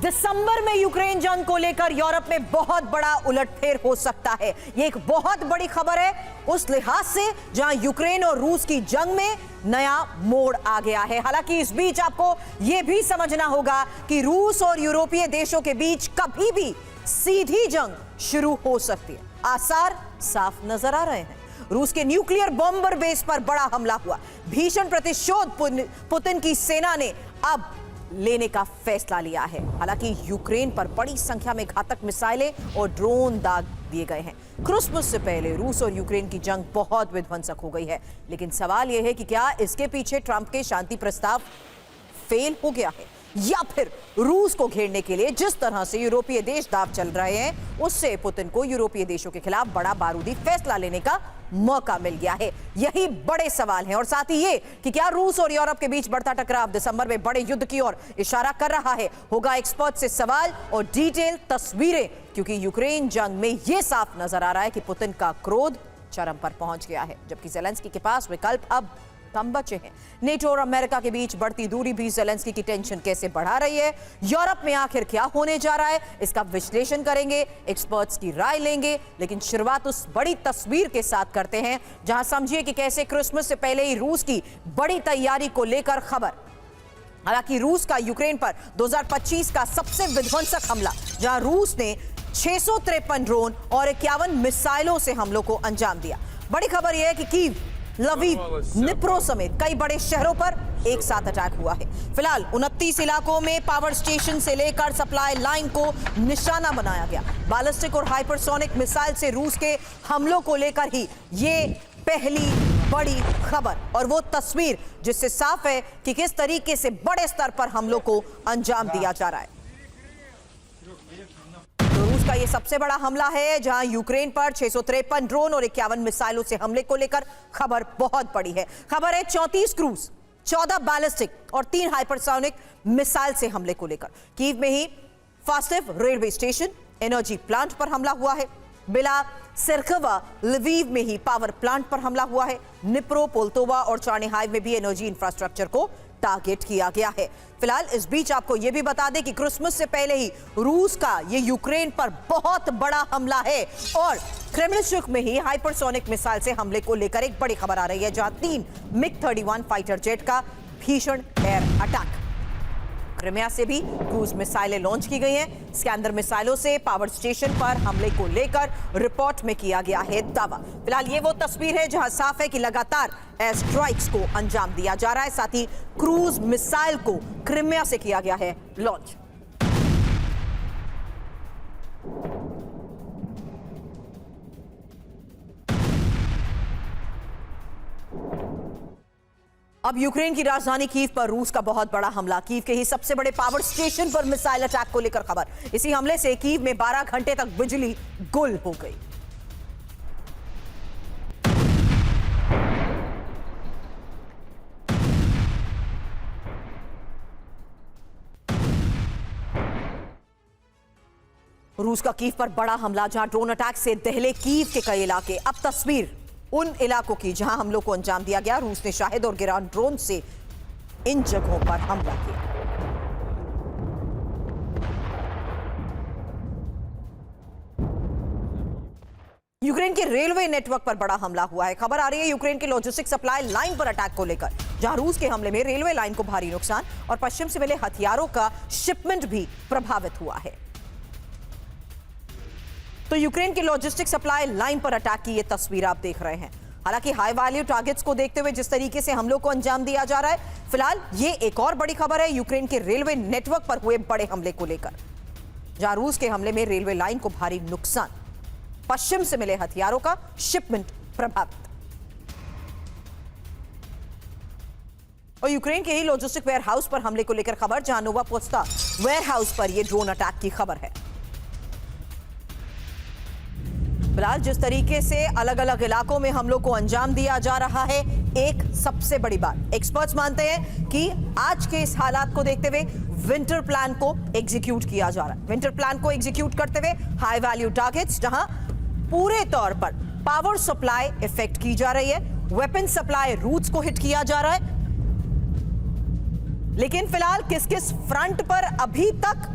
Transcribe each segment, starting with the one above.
दिसंबर में यूक्रेन जंग को लेकर यूरोप में बहुत बड़ा उलटफेर हो सकता है। यह एक बहुत बड़ी खबर है उस लिहाज से जहां यूक्रेन और रूस की जंग में नया मोड़ आ गया है। हालांकि इस बीच आपको यह भी समझना होगा कि रूस और यूरोपीय देशों के बीच कभी भी सीधी जंग शुरू हो सकती है। आसार साफ नजर आ रहे हैं। रूस के न्यूक्लियर बॉम्बर बेस पर बड़ा हमला हुआ। भीषण प्रतिशोध पुतिन की सेना ने अब लेने का फैसला लिया है। हालांकि यूक्रेन पर बड़ी संख्या में घातक मिसाइलें और ड्रोन दाग दिए गए हैं। क्रिसमस से पहले रूस और यूक्रेन की जंग बहुत विध्वंसक हो गई है। लेकिन सवाल यह है कि क्या इसके पीछे ट्रंप के शांति प्रस्ताव फेल हो गया है या फिर रूस को घेरने के लिए जिस तरह से यूरोपीय देश दाव चल रहे हैं उससे पुतिन को यूरोपीय देशों के खिलाफ बड़ा बारूदी फैसला लेने का मौका मिल गया है। यही बड़े सवाल हैं। और साथ ही ये कि क्या रूस और यूरोप के बीच बढ़ता टकराव दिसंबर में बड़े युद्ध की ओर इशारा कर रहा है। होगा एक्सपर्ट से सवाल और डिटेल तस्वीरें, क्योंकि यूक्रेन जंग में यह साफ नजर आ रहा है कि पुतिन का क्रोध चरम पर पहुंच गया है, जबकि ज़ेलेंस्की के पास विकल्प अब कम बचे हैं। नेटो और अमेरिका के बीच बढ़ती दूरी भी ज़ेलेंस्की की टेंशन कैसे बढ़ा रही है। यूरोप में आखिर क्या होने जा रहा है, इसका विश्लेषण करेंगे, एक्सपर्ट्स की राय लेंगे। लेकिन शुरुआत उस बड़ी तस्वीर के साथ करते हैं जहां समझिए कि कैसे क्रिसमस से पहले ही रूस की बड़ी तैयारी को लेकर खबर। हालांकि रूस का यूक्रेन पर 2025 का सबसे विध्वंसक हमला, जहां रूस ने 653 ड्रोन और 51 मिसाइलों से हमलों को अंजाम दिया। बड़ी खबर यह है कि कीव, लवीव, निप्रो समेत कई बड़े शहरों पर एक साथ अटैक हुआ है। फिलहाल 29 इलाकों में पावर स्टेशन से लेकर सप्लाई लाइन को निशाना बनाया गया। बैलिस्टिक और हाइपरसोनिक मिसाइल से रूस के हमलों को लेकर ही ये पहली बड़ी खबर और वो तस्वीर जिससे साफ है कि किस तरीके से बड़े स्तर पर हमलों को अंजाम दिया जा रहा है। का ये सबसे बड़ा हमला है जहां यूक्रेन पर 653 ड्रोन और 51 मिसाइलों से हमले को लेकर खबर बहुत बड़ी है। खबर है 34 क्रूज, 14 बैलिस्टिक और 3 हाइपरसोनिक मिसाइल से हमले को लेकर। कीव में ही फास्टिव रेलवे स्टेशन, एनर्जी प्लांट पर हमला हुआ है। बिला सिरखवा, लवीव में ही पावर प्लांट पर हमला हुआ है। निप्रो, पोल्तोवा और चार्निहाइव में भी एनर्जी इंफ्रास्ट्रक्चर को टारगेट किया गया है। फिलहाल इस बीच आपको यह भी बता दें कि क्रिसमस से पहले ही रूस का ये यूक्रेन पर बहुत बड़ा हमला है और क्रेमलिन में ही हाइपरसोनिक मिसाइल से हमले को लेकर एक बड़ी खबर आ रही है, जहां 3 मिग-31 फाइटर जेट का भीषण एयर अटैक। क्रिमिया से भी क्रूज मिसाइलें लॉन्च की गई हैं। स्कैंदर मिसाइलों से पावर स्टेशन पर हमले को लेकर रिपोर्ट में किया गया है दावा। फिलहाल ये वो तस्वीर है जहां साफ है कि लगातार एयर स्ट्राइक्स को अंजाम दिया जा रहा है। साथ ही क्रूज मिसाइल को क्रिमिया से किया गया है लॉन्च। अब यूक्रेन की राजधानी कीव पर रूस का बहुत बड़ा हमला। कीव के ही सबसे बड़े पावर स्टेशन पर मिसाइल अटैक को लेकर खबर। इसी हमले से कीव में 12 घंटे तक बिजली गुल हो गई। रूस का कीव पर बड़ा हमला, जहां ड्रोन अटैक से दहले कीव के कई इलाके। अब तस्वीर उन इलाकों की जहां हमलों को अंजाम दिया गया। रूस ने शाहिद और गिरान ड्रोन से इन जगहों पर हमला किया। यूक्रेन के रेलवे नेटवर्क पर बड़ा हमला हुआ है। खबर आ रही है यूक्रेन के लॉजिस्टिक सप्लाई लाइन पर अटैक को लेकर, जहां रूस के हमले में रेलवे लाइन को भारी नुकसान और पश्चिम से मिले हथियारों का शिपमेंट भी प्रभावित हुआ है। तो यूक्रेन के लॉजिस्टिक सप्लाई लाइन पर अटैक की ये तस्वीर आप देख रहे हैं। हालांकि हाई वैल्यू टारगेट्स को देखते हुए जिस तरीके से हमलों को अंजाम दिया जा रहा है, फिलहाल ये एक और बड़ी खबर है यूक्रेन के रेलवे नेटवर्क पर हुए बड़े हमले को लेकर, जहां रूस के हमले में रेलवे लाइन को भारी नुकसान, पश्चिम से मिले हथियारों का शिपमेंट प्रभावित। और यूक्रेन के ही लॉजिस्टिक वेयरहाउस पर हमले को लेकर खबर, जहां नोवापोस्ता वेयरहाउस पर यह ड्रोन अटैक की खबर है। फिलहाल जिस तरीके से अलग अलग इलाकों में हमलों को अंजाम दिया जा रहा है, एक सबसे बड़ी बात, एक्सपर्ट्स मानते हैं कि आज के इस हालात को देखते हुए विंटर प्लान को एग्जीक्यूट किया जा रहा है। विंटर प्लान को एग्जीक्यूट करते हुए हाई वैल्यू टारगेट्स, जहां पूरे तौर पर पावर सप्लाई इफेक्ट की जा रही है, वेपन सप्लाई रूट्स को हिट किया जा रहा है। लेकिन फिलहाल किस किस फ्रंट पर अभी तक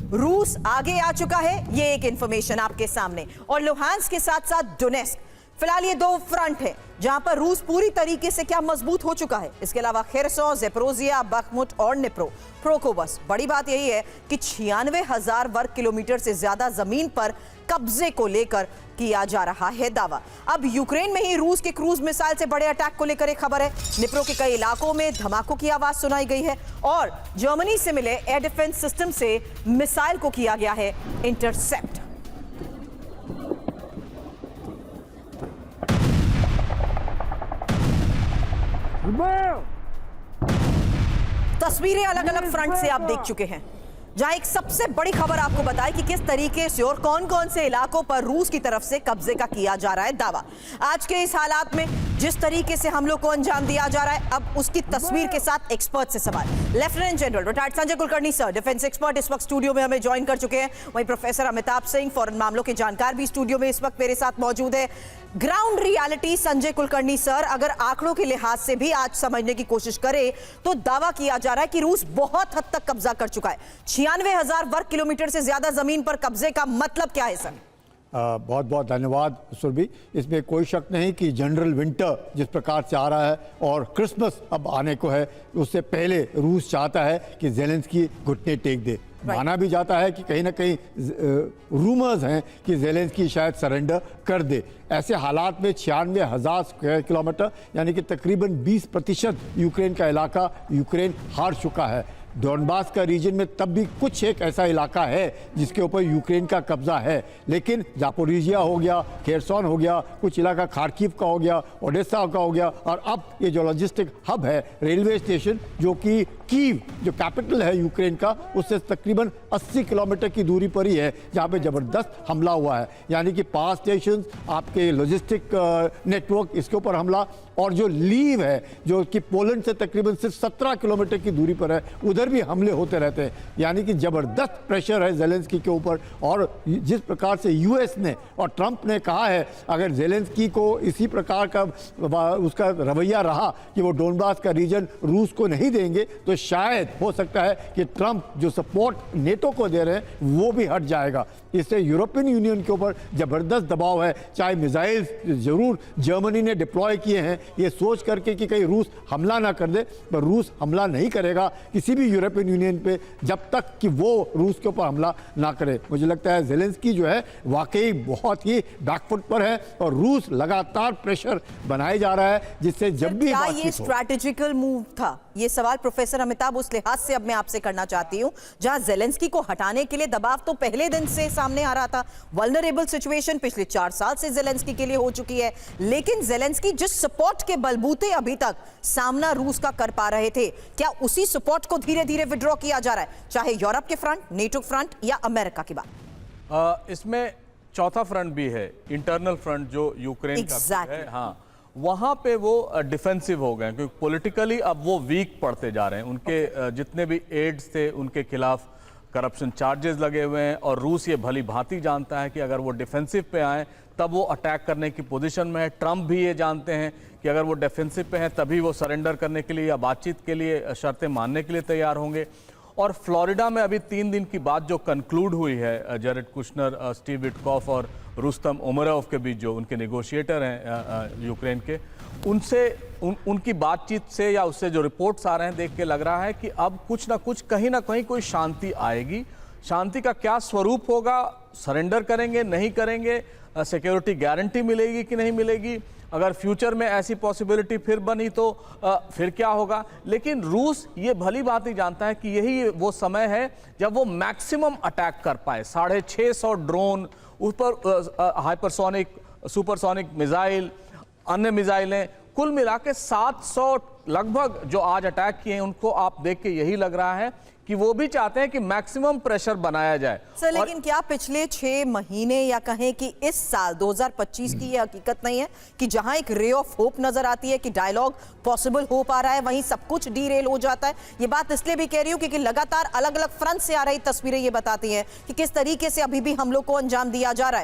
रूस आगे आ चुका है, ये एक इंफॉर्मेशन आपके सामने। और लुहांस्क के साथ साथ डोनेस्क, फिलहाल ये दो फ्रंट है जहां पर रूस पूरी तरीके से क्या मजबूत हो चुका है। इसके अलावा खेरसों, ज़ेपोरोजिया, बखमुट और प्रोकोवस। बड़ी बात यही है कि 96,000 वर्ग किलोमीटर से ज्यादा जमीन पर कब्जे को लेकर किया जा रहा है दावा। अब यूक्रेन में ही रूस के क्रूज मिसाइल से बड़े अटैक को लेकर एक खबर है। निप्रो के कई इलाकों में धमाकों की आवाज सुनाई गई है और जर्मनी से मिले एयर डिफेंस सिस्टम से मिसाइल को किया गया है इंटरसेप्ट। तस्वीरें अलग अलग फ्रंट से आप देख चुके हैं, जहां एक सबसे बड़ी खबर आपको बताई कि किस तरीके से और कौन कौन से इलाकों पर रूस की तरफ से कब्जे का किया जा रहा है दावा। आज के इस हालात में जिस तरीके से हमलों को अंजाम दिया जा रहा है, अब उसकी तस्वीर के साथ एक्सपर्ट से सवाल। Lieutenant general retired Sanjay Kulkarni sir, defence expert, इस वक्त स्टूडियो में हमें ज्वाइन कर चुके हैं। वहीं प्रोफेसर अमिताभ सिंह, फॉरेन मामलों के जानकार, भी स्टूडियो में इस वक्त मेरे साथ मौजूद है। Ground reality Sanjay Kulkarni sir, अगर आंकड़ों के लिहाज से भी आज समझने की कोशिश करें तो दावा किया जा रहा है कि रूस बहुत हद तक कब्जा कर चुका है। 96,000 वर्ग किलोमीटर से ज्यादा जमीन पर कब्जे का मतलब क्या है सर? बहुत बहुत धन्यवाद सुरभि। इसमें कोई शक नहीं कि जनरल विंटर जिस प्रकार से आ रहा है और क्रिसमस अब आने को है, उससे पहले रूस चाहता है कि ज़ेलेंस्की घुटने टेक दे। माना भी जाता है कि कहीं ना कहीं रूमर्स हैं कि ज़ेलेंस्की शायद सरेंडर कर दे। ऐसे हालात में 96,000 स्क्वायर किलोमीटर यानी कि तकरीबन 20% यूक्रेन का इलाका यूक्रेन हार चुका है। डोनबास का रीजन में तब भी कुछ एक ऐसा इलाका है जिसके ऊपर यूक्रेन का कब्जा है, लेकिन ज़ापोरिजिया हो गया, खेरसोन हो गया, कुछ इलाका खार्किव का हो गया, ओडेसा का हो गया, और अब ये जो लॉजिस्टिक हब है रेलवे स्टेशन जो कि कीव जो कैपिटल है यूक्रेन का, उससे तकरीबन 80 किलोमीटर की दूरी पर ही है जहाँ पे ज़बरदस्त हमला हुआ है। यानी कि पावर स्टेशन, आपके लॉजिस्टिक नेटवर्क, इसके ऊपर हमला। और जो लीव है जो कि पोलैंड से तकरीबन सिर्फ 17 किलोमीटर की दूरी पर है, उधर भी हमले होते रहते हैं। यानी कि ज़बरदस्त प्रेशर है ज़ेलेंस्की के ऊपर। और जिस प्रकार से यूएस ने और ट्रंप ने कहा है, अगर ज़ेलेंस्की को इसी प्रकार का उसका रवैया रहा कि वो डोनबास का रीजन रूस को नहीं देंगे, तो शायद हो सकता है कि ट्रंप जो सपोर्ट नेटो को दे रहे हैं वो भी हट जाएगा। इससे यूरोपियन यूनियन के ऊपर ज़बरदस्त दबाव है। चाहे मिसाइल्स ज़रूर जर्मनी ने डिप्लॉय किए हैं ये सोच करके कि कहीं रूस हमला ना कर दे, पर रूस हमला नहीं करेगा किसी भी यूरोपियन यूनियन पे जब तक कि वो रूस के ऊपर हमला ना करे। मुझे लगता है ज़ेलेंस्की जो है वाकई बहुत ही बैकफुट पर है और रूस लगातार प्रेशर बनाए जा रहा है, जिससे जब भी ये स्ट्रैटेजिकल मूव था, ये सवाल प्रोफेसर अमिताभ उस लिहाज से अब मैं आपसे करना चाहती हूं जहां ज़ेलेंस्की को हटाने के लिए दबाव तो पहले दिन से सामने आ रहा था। वल्नरेबल सिचुएशन पिछले 4 साल से ज़ेलेंस्की के लिए हो चुकी है, लेकिन ज़ेलेंस्की जिस सपोर्ट के बलबूते अभी तक सामना रूस का कर पा रहे थे, क्या उसी सपोर्ट को धीरे धीरे विड्रॉ किया जा रहा है, चाहे यूरोप के फ्रंट, नेटो फ्रंट या अमेरिका की बात? इसमें चौथा फ्रंट भी है, इंटरनल फ्रंट जो यूक्रेन का है। हाँ, वहां पे वो डिफेंसिव हो गए क्योंकि पॉलिटिकली अब वो वीक पड़ते जा रहे हैं। उनके जितने भी एड्स थे उनके खिलाफ करप्शन चार्जेस लगे हुए हैं और रूस ये भली भांति जानता है कि अगर वो डिफेंसिव पे आए तब वो अटैक करने की पोजीशन में है। ट्रंप भी ये जानते हैं कि अगर वो डिफेंसिव पे हैं तभी वो सरेंडर करने के लिए या बातचीत के लिए शर्तें मानने के लिए तैयार होंगे। और फ्लोरिडा में अभी 3 दिन की बात जो कंक्लूड हुई है जेरेड कुशनर, स्टीव विटकॉफ और रुस्तम उमरोव के बीच, जो उनके नेगोशिएटर हैं यूक्रेन के, उनसे उनकी बातचीत से या उससे जो रिपोर्ट्स आ रहे हैं देख के लग रहा है कि अब कुछ ना कुछ कहीं ना कहीं कोई शांति आएगी। शांति का क्या स्वरूप होगा, सरेंडर करेंगे नहीं करेंगे, सिक्योरिटी गारंटी मिलेगी कि नहीं मिलेगी, अगर फ्यूचर में ऐसी पॉसिबिलिटी फिर बनी तो फिर क्या होगा। लेकिन रूस ये भली बात ही जानता है कि यही वो समय है जब वो मैक्सिमम अटैक कर पाए। 650 ड्रोन, ऊपर हाइपरसोनिक, सुपरसोनिक मिसाइल, अन्य मिसाइलें, कुल मिला के 700 लगभग जो आज अटैक किए हैं, उनको आप देख के यही लग रहा है कि वो भी चाहते हैं कि मैक्सिमम प्रेशर बनाया जाए। सर, लेकिन क्या पिछले 6 महीने या कहें कि इस साल 2025 की ये हकीकत नहीं है कि जहां एक रे ऑफ होप नजर आती है कि डायलॉग पॉसिबल हो पा रहा है, वहीं सब कुछ डीरेल हो जाता है? ये बात इसलिए भी कह रही हूं क्योंकि लगातार अलग अलग फ्रंट से आ रही तस्वीरें ये बताती हैं कि किस तरीके से अभी भी हमलों को अंजाम दिया जा रहा है।